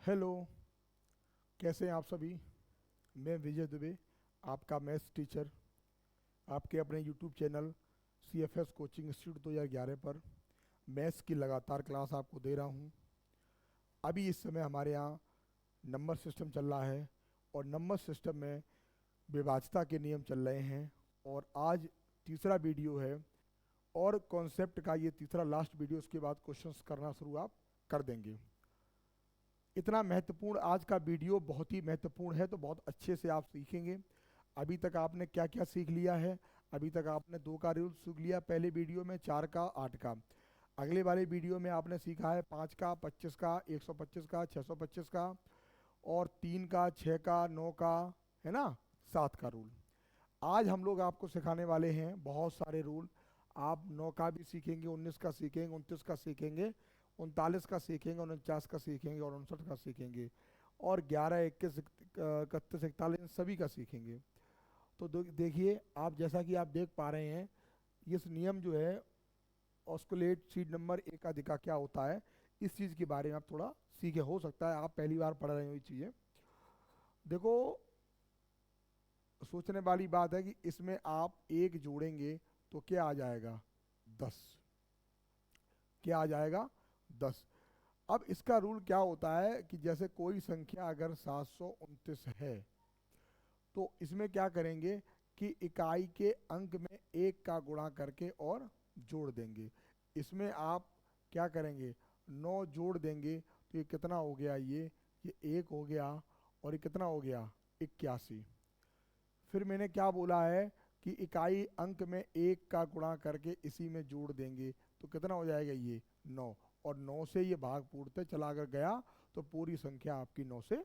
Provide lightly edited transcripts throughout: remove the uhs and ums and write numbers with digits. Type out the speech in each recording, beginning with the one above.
Hello. कैसे हैं आप सभी? मैं विजय दुबे, आपका मैथ्स टीचर, आपके अपने YouTube channel CFS coaching institute 2011 पर मैथ्स की लगातार क्लास आपको दे रहा हूं। अभी इस समय हमारे यहाँ नंबर सिस्टम चल रहा है और नंबर सिस्टम में विभाज्यता के नियम चल रहे हैं। और आज तीसरा वीडियो है और कॉन्सेप्ट का ये तीसरा लास्ट वीडियो, उसके बाद क्वेश्चंस करना शुरू आप कर देंगे। इतना महत्वपूर्ण आज का वीडियो बहुत ही महत्वपूर्ण है, तो बहुत अच्छे से आप सीखेंगे। अभी तक आपने क्या क्या सीख लिया है? अभी तक आपने 2 का रूल सीख लिया पहले वीडियो में, 4 का, 8 का। अगले वाले वीडियो में आपने सीखा है 5 का, 25 का, 125 का, 625 का, और 3 का, 6 का, 9 का, है ना, 7 का रूल। आज हम लोग आपको सिखाने वाले हैं बहुत सारे रूल। आप 9 का भी सीखेंगे, 19 का सीखेंगे, 29 का सीखेंगे, 39 का सीखेंगे, 49 का सीखेंगे और 59 का सीखेंगे, और 11, 21, 31, 41 इन सभी का सीखेंगे। तो देखिए, आप जैसा कि आप देख पा रहे हैं, इस नियम जो है ऑस्कुलेट सीट नंबर ए का दिखा क्या होता है, इस चीज़ के बारे में आप थोड़ा सीखे। हो सकता है आप पहली बार पढ़ रहे हो ये चीज़ें। देखो, सोचने वाली बात है कि इसमें आप एक जोड़ेंगे तो क्या आ जाएगा? 10। क्या आ जाएगा? 10। अब इसका रूल क्या होता है कि जैसे कोई संख्या अगर 729 है, तो इसमें क्या करेंगे कि इकाई के अंक में एक का गुणा करके और जोड़ देंगे। इसमें आप क्या करेंगे? 9 जोड़ देंगे तो ये कितना हो गया? ये 1 हो गया, और ये कितना हो गया? 81। फिर मैंने क्या बोला है कि इकाई अंक में एक का गुणा करके इसी में जोड़ देंगे तो कितना हो जाएगा? ये 9। और 9 से ये भाग पूरते चला अगर गया तो पूरी संख्या आपकी 9 से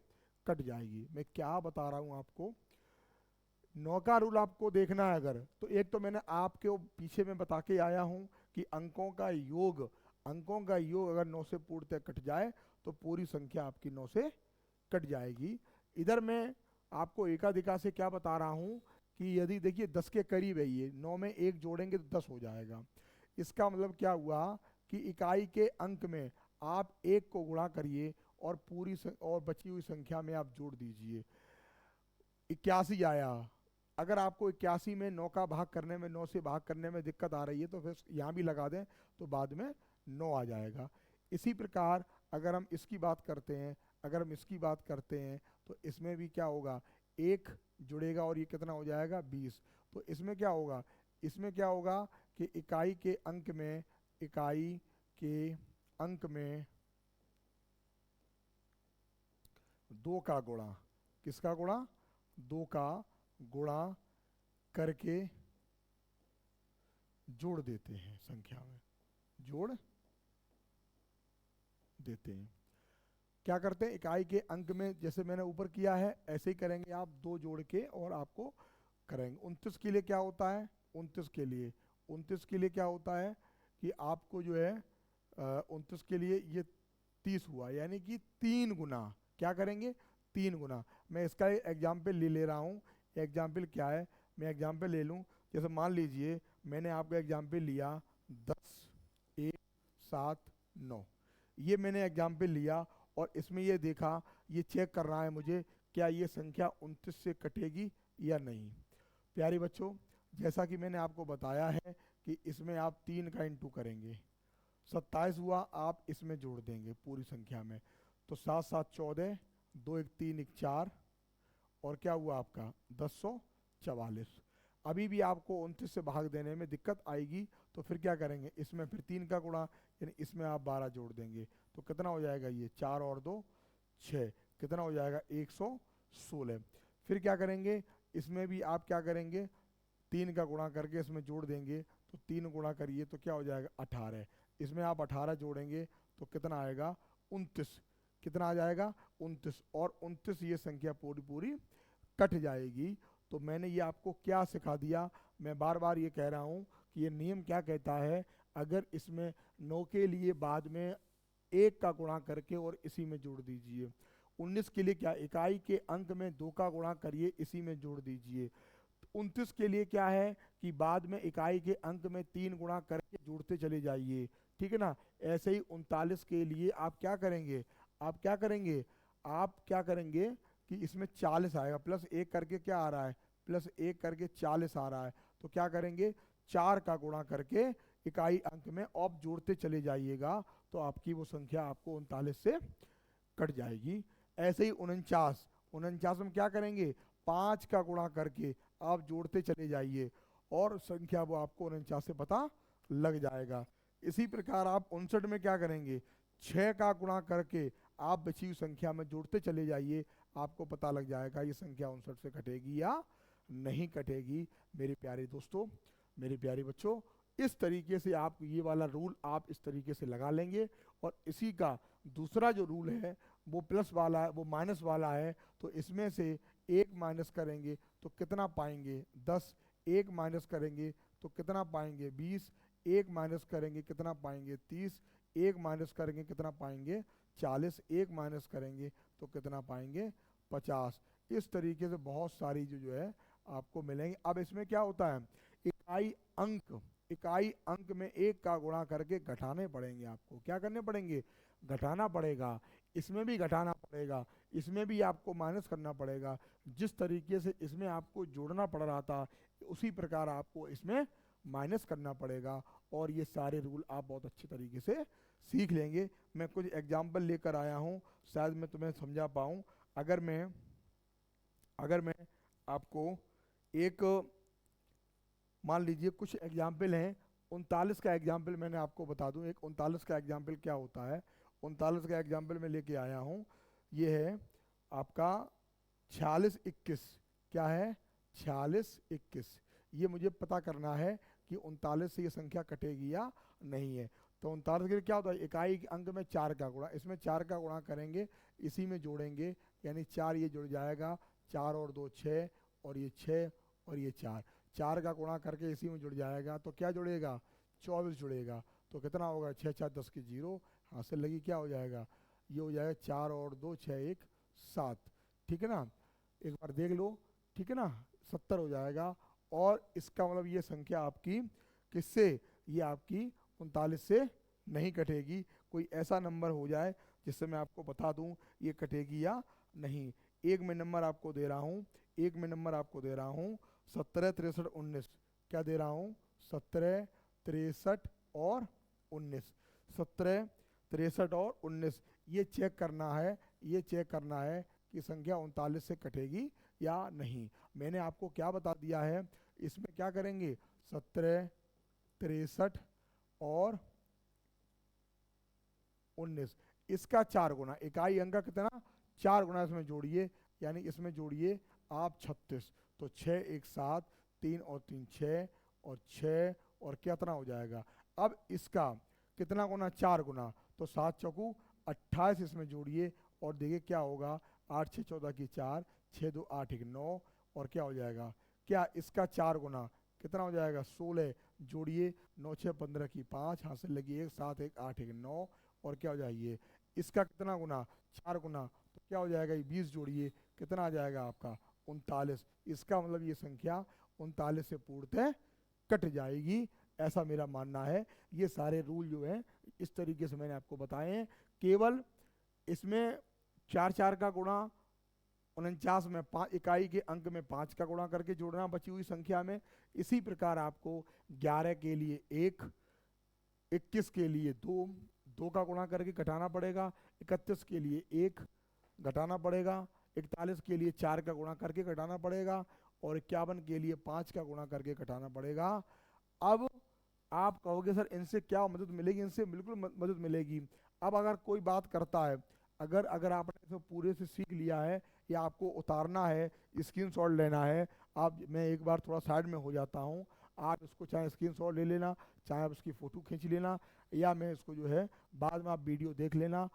कट जाएगी। मैं क्या बता रहा हूँ आपको? 9 का रूल आपको देखना है अगर, तो एक तो मैंने आपके वो पीछे में बता के आया हूँ कि अंकों का योग अगर 9 से पूर्णतः कट जाए तो पूरी संख्या आपकी 9 से कट जाएगी। इधर मैं आपको एकाधिका से क्या बता रहा हूँ कि यदि देखिए 10 के करीब है, ये 9 में एक जोड़ेंगे तो 10 हो जाएगा। इसका मतलब क्या हुआ कि इकाई के अंक में आप एक को गुणा करिए और और बची हुई संख्या में आप जोड़ दीजिए। 81 आया। अगर आपको 81 में 9 का भाग करने में, 9 से भाग करने में दिक्कत आ रही है तो फिर यहाँ भी लगा दें तो बाद में 9 आ जाएगा। इसी प्रकार अगर हम इसकी बात करते हैं, तो इसमें भी क्या होगा? एक जुड़ेगा और ये कितना हो जाएगा? 20। तो इसमें क्या होगा? कि इकाई के अंक में 2 का गुणा, किसका गुणा? 2 का गुणा करके जोड़ देते हैं, संख्या में जोड़ देते हैं। क्या करते हैं? इकाई के अंक में जैसे मैंने ऊपर किया है ऐसे ही करेंगे आप, 2 जोड़ के और आपको करेंगे। 29 के लिए क्या होता है? 29 के लिए क्या होता है कि आपको जो है 29 के लिए ये 30 हुआ, यानी कि 3 गुना। क्या करेंगे? 3 गुना। मैं इसका एग्जाम्पल ले रहा हूँ। एग्जाम्पल क्या है? मैं एग्जाम्पल ले लूँ। जैसे मान लीजिए मैंने आपका एग्जाम्पल लिया 10, 1, 7, 9, ये मैंने एग्जाम्पल लिया और इसमें ये देखा, ये चेक कर रहा है मुझे क्या ये संख्या 29 से कटेगी या नहीं। प्यारे बच्चों, जैसा कि मैंने आपको बताया है कि इसमें आप 3 का इंटू करेंगे, 27 हुआ, आप इसमें जोड़ देंगे पूरी संख्या में, तो 7 7 14, 2 1 3 1 4, और क्या हुआ आपका? 1044। अभी भी आपको 29 से भाग देने में दिक्कत आएगी तो फिर क्या करेंगे? इसमें फिर 3 का गुणा, यानी इसमें आप 12 जोड़ देंगे तो कितना हो जाएगा? ये 4 और 2 6, कितना हो जाएगा? 116। फिर क्या करेंगे? इसमें भी आप क्या करेंगे? 3 का गुणा करके इसमें जोड़ देंगे, तो 3 गुणा करिए तो क्या हो जाएगा? 18। इसमें आप 18 जोड़ेंगे तो कितना आएगा? 29। कितना आ जाएगा? 29। और 29 ये संख्या पूरी पूरी कट जाएगी। तो मैंने ये आपको क्या सिखा दिया? मैं बार बार ये कह रहा हूँ कि ये नियम क्या कहता है, अगर इसमें 9 के लिए बाद में 1 का गुणा करके और इसी में जोड़ दीजिए। 19 के लिए क्या? इकाई के अंक में 2 का गुणा करिए, इसी में जोड़ दीजिए। 29 के लिए क्या है कि बाद में इकाई के अंक में 3 गुणा करके जोड़ते चले जाइए, ठीक है ना। ऐसे ही 39 के लिए आप क्या करेंगे? आप क्या करेंगे कि इसमें 40 आएगा, प्लस 1 करके क्या आ रहा है, प्लस 1 करके 40 आ रहा है। तो क्या करेंगे, 4 का गुणा करके इकाई अंक में आप जोड़ते चले जाइएगा, तो आपकी वो संख्या आपको 39 से कट जाएगी। ऐसे ही 49, 49 में क्या करेंगे, 5 का गुणा करके आप जोड़ते चले जाइए और संख्या वो आपको 49 से पता लग जाएगा। इसी प्रकार आप 59 में क्या करेंगे, 6 का गुणा करके आप बची हुई संख्या में जोड़ते चले जाइए, आपको पता लग जाएगा ये संख्या 59 से कटेगी या नहीं कटेगी। मेरे प्यारे दोस्तों, मेरे प्यारे बच्चों, इस तरीके से आप ये वाला रूल आप इस तरीके से लगा लेंगे। और इसी का दूसरा जो रूल है वो प्लस वाला है, वो माइनस वाला है। तो इसमें से 1 माइनस करेंगे तो कितना पाएंगे, 10। 1 माइनस करेंगे तो कितना पाएंगे, 20। 1 माइनस करेंगे कितना पाएंगे, 30। 1 माइनस करेंगे कितना पाएंगे, 40। 1 माइनस करेंगे तो कितना पाएंगे, 50। इस तरीके से बहुत सारी जो है आपको मिलेंगे। अब इसमें क्या होता है, इकाई अंक, इकाई अंक में 1 का गुणा करके घटाने पड़ेंगे आपको। क्या करने पड़ेंगे, घटाना पड़ेगा। इसमें भी घटाना पड़ेगा, इसमें भी आपको माइनस करना पड़ेगा। जिस तरीके से इसमें आपको जोड़ना पड़ रहा था उसी प्रकार आपको इसमें माइनस करना पड़ेगा। और ये सारे रूल आप बहुत अच्छे तरीके से सीख लेंगे। मैं कुछ एग्जाम्पल लेकर आया हूँ, शायद मैं तुम्हें समझा पाऊँ। अगर मैं आपको एक, मान लीजिए कुछ एग्जाम्पल हैं। 39 का एग्जाम्पल मैंने आपको बता दूं। एक 39 का एग्जाम्पल क्या होता है, 39 का एग्जाम्पल मैं लेके आया हूं। ये है आपका 4621। क्या है, 4621। ये मुझे पता करना है कि 39 से ये संख्या कटेगी या नहीं है। तो 39 के लिए क्या होता है, इकाई अंक में 4 का गुणा, इसमें 4 का गुणा करेंगे, इसी में जोड़ेंगे, यानी 4 ये जुड़ जाएगा, 4 और 2 6, और ये 6 और ये 4। 4 का गुणा करके इसी में जुड़ जाएगा, तो क्या जुड़ेगा, 24 जुड़ेगा। तो कितना होगा, 6 4 10 की 0, हाथ से लगी, क्या हो जाएगा, ये हो जाएगा 4 और 2 6 1 7। ठीक है ना, एक बार देख लो, ठीक है ना, 70 हो जाएगा। और इसका मतलब ये संख्या आपकी किससे, ये आपकी 39 से नहीं कटेगी। कोई ऐसा नंबर हो जाए जिससे मैं आपको बता दूं ये कटेगी या नहीं। एक में नंबर आपको दे रहा हूँ, एक में नंबर आपको दे रहा हूँ 17 63 19। क्या दे रहा हूँ, 17 63 और 19। 17 63 और 19, ये चेक करना है, ये चेक करना है कि संख्या 39 से कटेगी या नहीं। मैंने आपको क्या बता दिया है, इसमें क्या करेंगे, 17 63 और 19, इसका 4 गुना, इकाई अंक का कितना, 4 गुना इसमें जोड़िए, यानी इसमें जोड़िए आप 36। तो 6 1 7, 3 और 3 6, और 6 और कितना हो जाएगा। अब इसका कितना गुना, 4 गुना, तो 7 चौकू 28 इसमें जोड़िए, और देखिए क्या होगा, 8 6 14 की 4, 6 2 8 1 9, और क्या हो जाएगा, क्या इसका 4 गुना कितना हो जाएगा, 16 जोड़िए, 9 6 15 की 5, हाथ से लगी 1 7 1 8 1 9, और क्या हो जाएगी, इसका कितना गुना, 4 गुना, तो क्या हो जाएगा, ये 20 जोड़िए, कितना आ जाएगा आपका, 39। इसका मतलब ये संख्या 39 से पूर्णतः कट जाएगी, ऐसा मेरा मानना है। ये सारे रूल जो हैं इस तरीके से मैंने आपको बताए हैं। केवल इसमें 4 4 का गुणा, 49 में 5 इकाई के अंक में 5 का गुणा करके जोड़ना बची हुई संख्या में। इसी प्रकार आपको 11 के लिए 1, 21 के लिए 2, 2 का गुणा करके घटाना पड़ेगा, 31 के लिए 1 घटाना पड़ेगा, 41 के लिए 4 का गुणा करके घटाना पड़ेगा, और 51 के लिए 5 का गुणा करके घटाना पड़ेगा। अब आप कहोगे सर इनसे क्या मदद मिलेगी, इनसे बिल्कुल मदद मिलेगी। अब अगर कोई बात करता है, अगर अगर आपने इसे पूरे से सीख लिया है या आपको उतारना है, स्क्रीनशॉट लेना है, आप, मैं एक बार थोड़ा साइड में हो जाता हूँ, आप इसको चाहे स्क्रीनशॉट ले लेना, चाहे आप इसकी फ़ोटो खींच लेना, या मैं इसको जो है बाद में आप वीडियो देख लेना।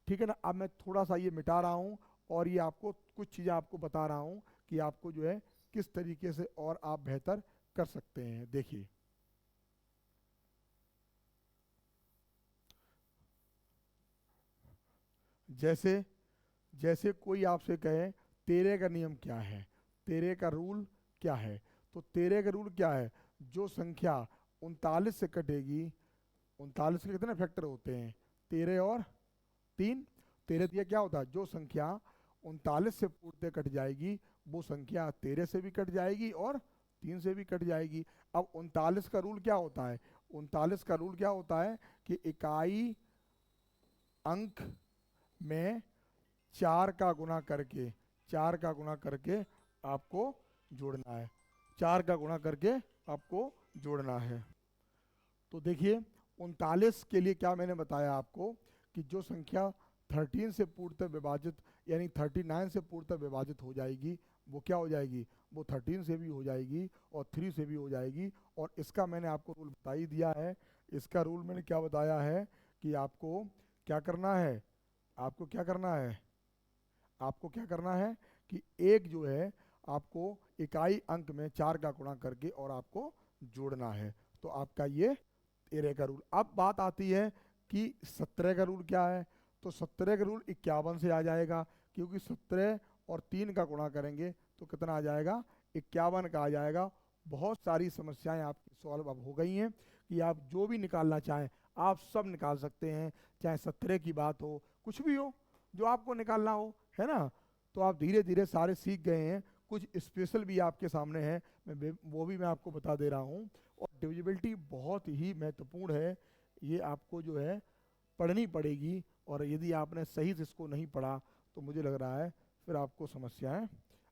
ठीक है ना, अब मैं थोड़ा सा ये मिटा रहा हूँ और ये आपको कुछ चीज़ें आपको बता रहा हूँ कि आपको जो है किस तरीके से और आप बेहतर कर सकते हैं। देखिए, जैसे जैसे कोई आपसे कहे तेरे का नियम क्या है, तेरे का रूल क्या है, तो तेरे का रूल क्या है, जो संख्या 39 से कटेगी, 39 के कितने फैक्टर होते हैं, 13 और 3, 13 ये क्या होता है, जो संख्या 39 से पूर्णतः कट जाएगी वो संख्या 13 से भी कट जाएगी और 3 से भी कट जाएगी। अब 39 का रूल क्या होता है, 39 का रूल क्या होता है कि इकाई अंक में 4 का गुणा करके, 4 का गुणा करके आपको जोड़ना है, 4 का गुणा करके आपको जोड़ना है। तो देखिए 39 के लिए क्या मैंने बताया आपको कि जो संख्या 13 से पूर्णतः विभाजित यानी 39 से पूर्णतः विभाजित हो जाएगी वो क्या हो जाएगी, वो 13 से भी हो जाएगी और 3 से भी हो जाएगी। और इसका मैंने आपको रूल बता ही दिया है। इसका रूल मैंने क्या बताया है कि आपको क्या करना है, आपको क्या करना है, आपको क्या करना है कि एक जो है आपको इकाई अंक में 4 का गुणा करके और आपको जोड़ना है। तो आपका ये 13 का रूल। अब बात आती है कि 17 का रूल क्या है। तो 17 का रूल 51 से आ जाएगा, क्योंकि 17 और 3 का गुणा करेंगे तो कितना आ जाएगा, 51 का आ जाएगा। बहुत सारी समस्याएं आपकी सॉल्व अब हो गई हैं कि आप जो भी निकालना चाहें आप सब निकाल सकते हैं, चाहे 17 की बात हो, कुछ भी हो जो आपको निकालना हो, है ना। तो आप धीरे धीरे सारे सीख गए हैं। कुछ स्पेशल भी आपके सामने है, वो भी मैं आपको बता दे रहा हूँ। और डिविजिबिलिटी बहुत ही महत्वपूर्ण है, ये आपको जो है पढ़नी पड़ेगी। और यदि आपने सही से इसको नहीं पढ़ा तो मुझे लग रहा है फिर आपको समस्याएं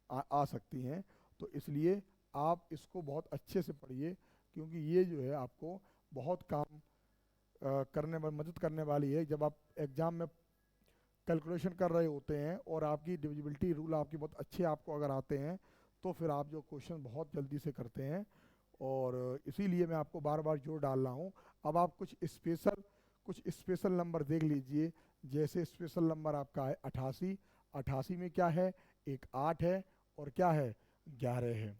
आ सकती हैं। तो इसलिए आप इसको बहुत अच्छे से पढ़िए, क्योंकि ये जो है आपको बहुत काम करने में मदद करने वाली है। जब आप एग्ज़ाम में कैलकुलेशन कर रहे होते हैं और आपकी डिविजिबिलिटी रूल आपके बहुत अच्छे आपको अगर आते हैं तो फिर आप जो क्वेश्चन बहुत जल्दी से करते हैं। और इसीलिए मैं आपको बार बार जोर डाल रहा हूँ। अब आप कुछ स्पेशल नंबर देख लीजिए। जैसे स्पेशल नंबर आपका है 88। 88 में क्या है, एक 8 है और क्या है, 11 है।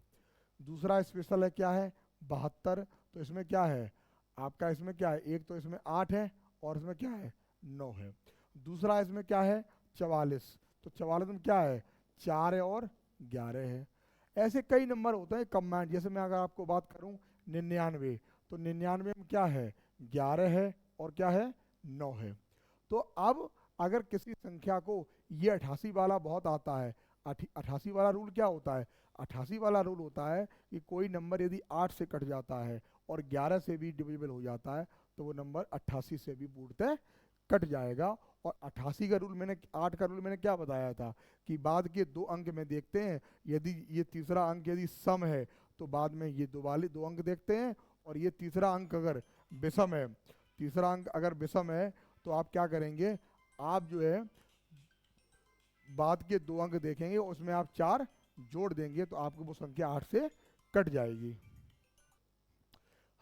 दूसरा स्पेशल है क्या है, 72। तो इसमें क्या है आपका, इसमें क्या है, एक तो इसमें 8 है और इसमें क्या है, 9 है। दूसरा इसमें क्या है, 44। तो 44 में क्या है, 4 है और 11 है। ऐसे कई नंबर होते हैं कम्बाइंड। जैसे मैं अगर आपको बात करूं 99, तो 99 में क्या है, 11 है और क्या है, 9 है। तो अब अगर किसी संख्या को ये 88 वाला बहुत आता है, 88 वाला रूल क्या होता है, 88 वाला रूल होता है कि कोई नंबर यदि 8 से कट जाता है और 11 से भी डिविजिबल हो जाता है तो वो नंबर 88 से भी पूर्णतः कट जाएगा। और 88 का रूल मैंने 8 का रूल मैंने क्या बताया था कि बाद के 2 अंक में देखते हैं, यदि ये तीसरा अंक यदि सम है तो बाद में ये दो अंक देखते हैं। और ये तीसरा अंक अगर विषम है, तीसरा अंक अगर विषम है तो आप क्या करेंगे, आप जो है बाद के 2 अंक देखेंगे, उसमें आप 4 जोड़ देंगे तो आपको वो संख्या 8 से कट जाएगी।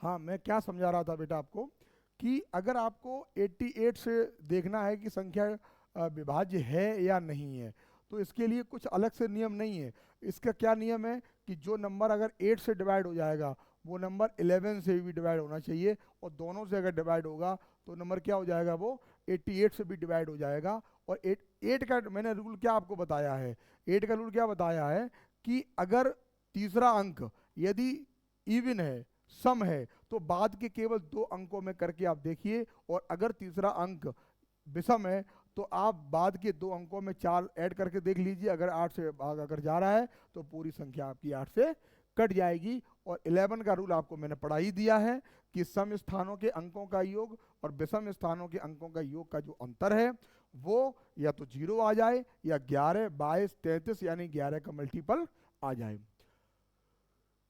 हाँ, मैं क्या समझा रहा था बेटा आपको कि अगर आपको 88 से देखना है कि संख्या विभाज्य है या नहीं है, तो इसके लिए कुछ अलग से नियम नहीं है। इसका क्या नियम है कि जो नंबर अगर 8 से डिवाइड हो जाएगा वो नंबर 11 से भी डिवाइड होना चाहिए, और दोनों से अगर डिवाइड होगा तो नंबर क्या हो जाएगा, वो 88 से भी डिवाइड हो जाएगा। और 8 का मैंने रूल क्या आपको बताया है, 8 का रूल क्या बताया है कि अगर तीसरा अंक यदि इवन है, सम है, तो बाद के केवल 2 अंकों में करके आप देखिए। और अगर तीसरा अंक विषम है तो आप बाद के 2 अंकों में 4 ऐड करके देख लीजिए। अगर 8 से भाग अगर जा रहा है तो पूरी संख्या आपकी 8 से कट जाएगी। और 11 का रूल आपको मैंने पढ़ा ही दिया है कि सम स्थानों के अंकों का योग और विषम स्थानों के अंकों का योग का जो अंतर है वो या तो 0 आ जाए या 11, 22, 33 यानी 11 का मल्टीपल आ जाए।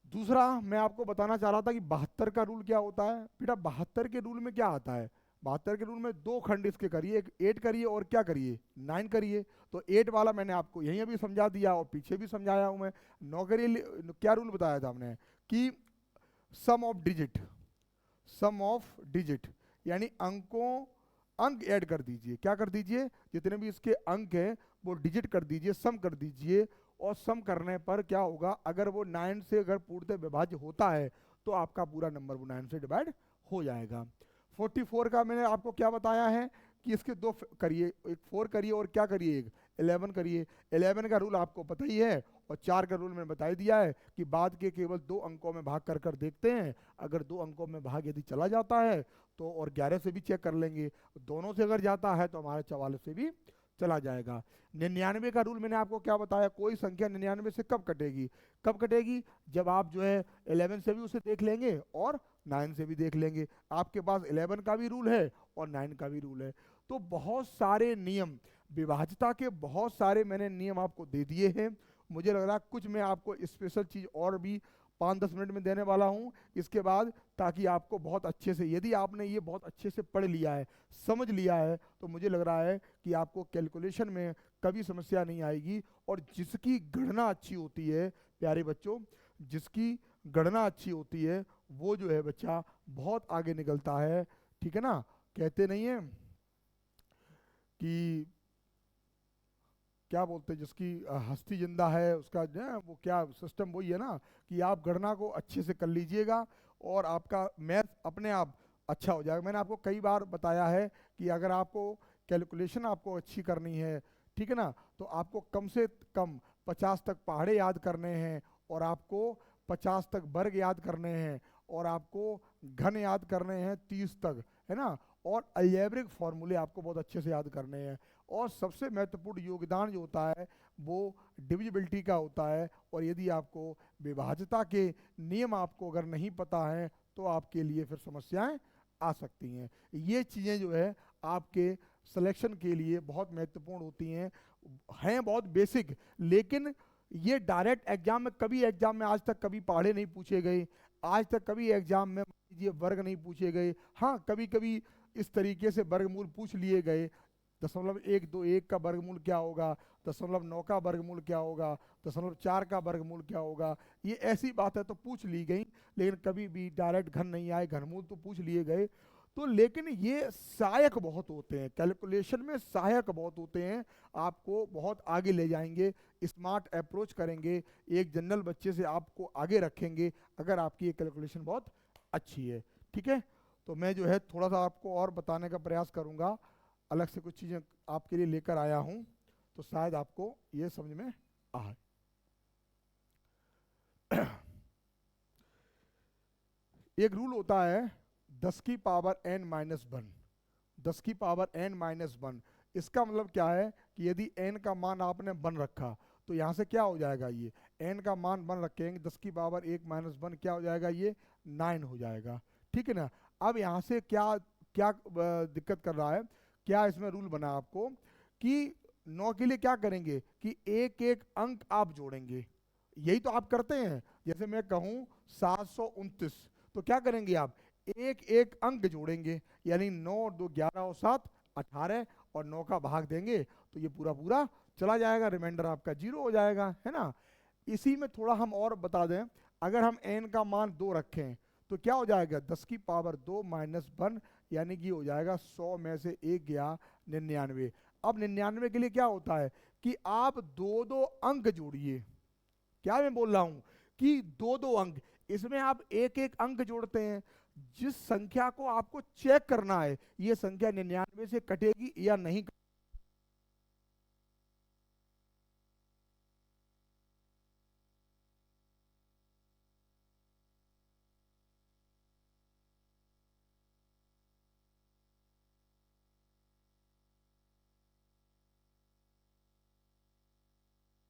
दूसरा मैं आपको बताना चाह रहा था कि 72 का रूल क्या होता है। बेटा 72 के रूल में क्या आता है, 72 के रूल में 2 खंड इसके करिए, एक 8 करिए और क्या करिए, 9 करिए। तो 8 वाला मैंने आपको यहीं अभी समझा दिया और पीछे भी समझाया हूं मैं। 9 करिए, क्या रूल बताया था हमने कि sum of digit, sum of digit यानी अंक ऐड कर दीजिए। क्या कर दीजिए, जितने भी इसके अंक हैं वो डिजिट कर दीजिए, सम कर दीजिए। और सम करने पर क्या होगा, अगर वो 9 से अगर पूर्णतः विभाज्य होता है तो आपका पूरा नंबर वो 9 से डिवाइड हो जाएगा। 44 का मैंने आपको क्या बताया है कि इसके 2 करिए, एक 4 करिए और क्या करिए, एक 11 करिए। 11 का रूल आपको पता ही है। और 4 का रूल मैंने बता ही दिया है कि बाद के केवल 2 अंकों में भाग कर कर देखते हैं। अगर 2 अंकों में भाग यदि चला जाता है तो और 11 से भी चेक कर लेंगे, दोनों से अगर जाता है तो हमारे 44 से भी चला जाएगा। 99 का रूल मैंने आपको क्या बताया, कोई संख्या 99 से कब कटेगी, कब कटेगी, जब आप जो है 11 से भी उसे देख लेंगे और 9 से भी देख लेंगे। आपके पास 11 का भी रूल है और 9 का भी रूल है। तो बहुत सारे नियम, विभाज्यता के बहुत सारे मैंने नियम आपको दे दिए हैं। मुझे लग रहा है कुछ मैं आपको स्पेशल चीज़ और भी 5-10 मिनट में देने वाला हूँ इसके बाद, ताकि आपको बहुत अच्छे से, यदि आपने ये बहुत अच्छे से पढ़ लिया है, समझ लिया है, तो मुझे लग रहा है कि आपको कैलकुलेशन में कभी समस्या नहीं आएगी। और जिसकी गणना अच्छी होती है प्यारे बच्चों, जिसकी गणना अच्छी होती है वो जो है बच्चा बहुत आगे निकलता है। ठीक है ना, कहते नहीं है कि क्या बोलते हैं, जिसकी हस्ती जिंदा है उसका जो है वो क्या सिस्टम, वही है ना कि आप गणना को अच्छे से कर लीजिएगा और आपका मैथ अपने आप अच्छा हो जाएगा। मैंने आपको कई बार बताया है कि अगर आपको कैलकुलेशन आपको अच्छी करनी है, ठीक है ना, तो आपको कम से कम 50 तक पहाड़े याद करने हैं, और आपको 50 तक वर्ग याद करने हैं, और आपको घन याद करने हैं 30 तक, है ना, और अलजेब्रिक फॉर्मूले आपको बहुत अच्छे से याद करने हैं। और सबसे महत्वपूर्ण योगदान जो होता है वो डिविजिबिलिटी का होता है। और यदि आपको विभाज्यता के नियम आपको अगर नहीं पता है तो आपके लिए फिर समस्याएं आ सकती हैं। ये चीज़ें जो है आपके सिलेक्शन के लिए बहुत महत्वपूर्ण होती हैं बहुत बेसिक, लेकिन ये डायरेक्ट एग्जाम में, कभी एग्जाम में आज तक कभी पहाड़े नहीं पूछे गए, आज तक कभी एग्जाम में ये वर्ग नहीं पूछे गए। हाँ, कभी कभी इस तरीके से वर्गमूल पूछ लिए गए, 0.121 का वर्गमूल क्या होगा, 0.9 का वर्गमूल क्या होगा, 0.4 का वर्गमूल क्या होगा, ये ऐसी बात है तो पूछ ली गई, लेकिन कभी भी डायरेक्ट घन नहीं आए, घनमूल तो पूछ लिए गए। तो लेकिन ये सहायक बहुत होते हैं, कैलकुलेशन में सहायक बहुत होते हैं, आपको बहुत आगे ले जाएंगे, स्मार्ट अप्रोच करेंगे, एक जनरल बच्चे से आपको आगे रखेंगे अगर आपकी ये कैलकुलेशन बहुत अच्छी है। ठीक है, तो मैं जो है थोड़ा सा आपको और बताने का प्रयास करूंगा, अलग से कुछ चीज़ें आपके लिए लेकर आया हूं, तो शायद आपको ये समझ में आए। एक रूल होता है 10 की पावर n-1, 10 की पावर n-1। इसका मतलब क्या है कि यदि n का मान आपने 1 रखा तो यहाँ से क्या हो जाएगा, ये n का मान 1 रखेंगे, 10 की पावर 1-1 क्या हो जाएगा, ये 9 हो जाएगा। ठीक है ना। अब यहाँ से क्या क्या दिक्कत कर रहा है, क्या इसमें रूल बना आपको कि 9 के लिए क्या करेंगे कि एक एक अंक आप जोड़ेंगे, यही तो आप करते हैं। जैसे मैं कहूँ 729, तो क्या करेंगे आप, एक एक अंक जोड़ेंगे, यानी 9 और 2 11 और 7 18, और 9 का भाग देंगे तो ये पूरा पूरा चला जाएगा, रिमाइंडर आपका 0 हो जाएगा, है ना। इसी में थोड़ा हम और बता दें, अगर हम n का मान 2 रखें तो क्या हो जाएगा, 10 की पावर 2-1, यानी कि हो जाएगा 100 में से 1 गया 99। अब 99 के लिए क्या होता है कि आप 2-2 अंक जोड़िए, क्या मैं बोल रहा हूं कि 2-2 अंक, इसमें आप एक एक अंक जोड़ते हैं, जिस संख्या को आपको चेक करना है ये संख्या 99 से कटेगी या नहीं